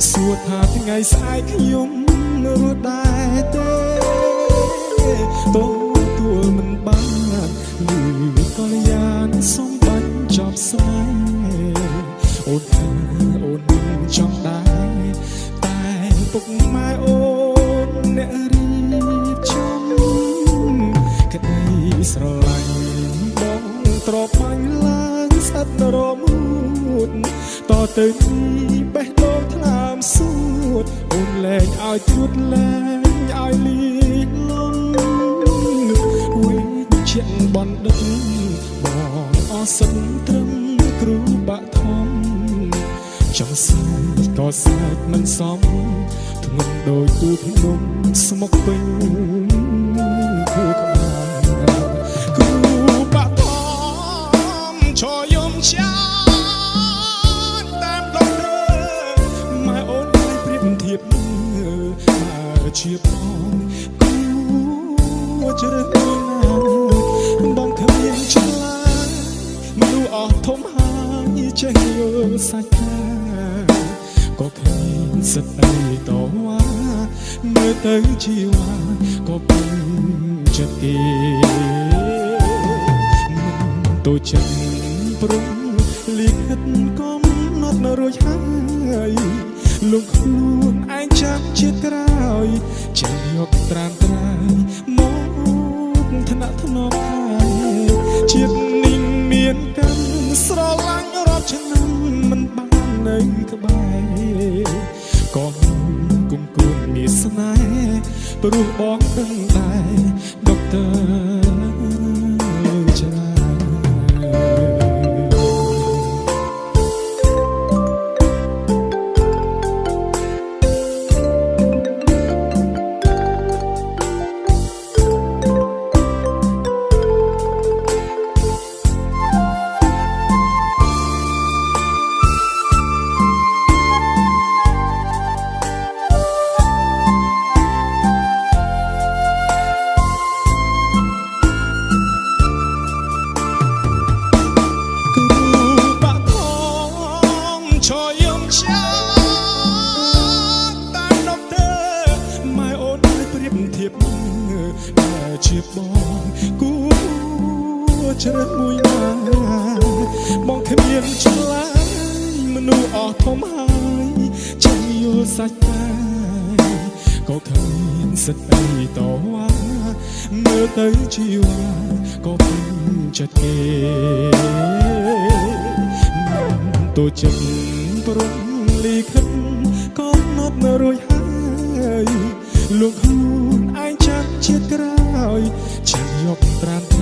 សួរថាថ្ងៃស្អែកខ្ញុំរស់ដែរទេតូនទួលមិនបានលឺកល្យានសុំបាញ់ចប់ស្នេហ៍អូនថាអូននឹងចង់ដែរតែពុកម៉ែអូនអ្នករៀបចំក្តីស្រឡាញ់បងត្របាញ់ឡើងស្អិតរមួតតទៅនេះបេះដូងថ្លើមសួតអូនលែងឲ្យទួតលែងឲ្យលីលំវិញជាបណ្ឌិតបងអសិនត្រឹមគ្រូបាក់ធំចង់សាយក៏សាយមិនសមធ្ងន់ដោយទូភ្នំស្មុកពេញគឺក្បាលគ្រូបាក់ធំឈរយំចាតាមដងលើម៉ែអូនឲ្យព្រៀបធៀបមកជាបងគូជ្រើសរើសណាបងគ្មានឆ្លាតមនុស្សអស់ធំហើយចេះយល់សាច់ថាក៏គ្មានសិទ្ធិអីតវ៉ាមើលទៅជីវ៉ាក៏ពេញចិត្តគេមិនទៅចិត្តព្រមលិខិតកំណត់នៅរួចហើយលងខ្លួនឯងចាំជាក្រោយចេះយកត្រានត្រាយមកថ្នាក់ថ្នមហើយជាតិនេះមានកម្មស្រឡាញ់រាប់ឆ្នាំមិនបាននៅក្បែរក៏គុំគួនមានស្នេហ៍ព្រោះបងដឹងដែរដុកទ័រច្រើនជាបងគួរជ្រើសមួយណាបងគ្មានឆ្លាញ់មនុស្សអស់ធំហើយចេះយល់សាច់តែក៏គ្មានសិទ្ធិអីតវ៉ាមើលទៅជីវ៉ាក៏ពេញចិត្តគេទៅចិត្តព្រមលិខិតកំណត់នៅរួចហើយលោកខ្លួនឯងចាំជាក្រោយចាំយកត្រាន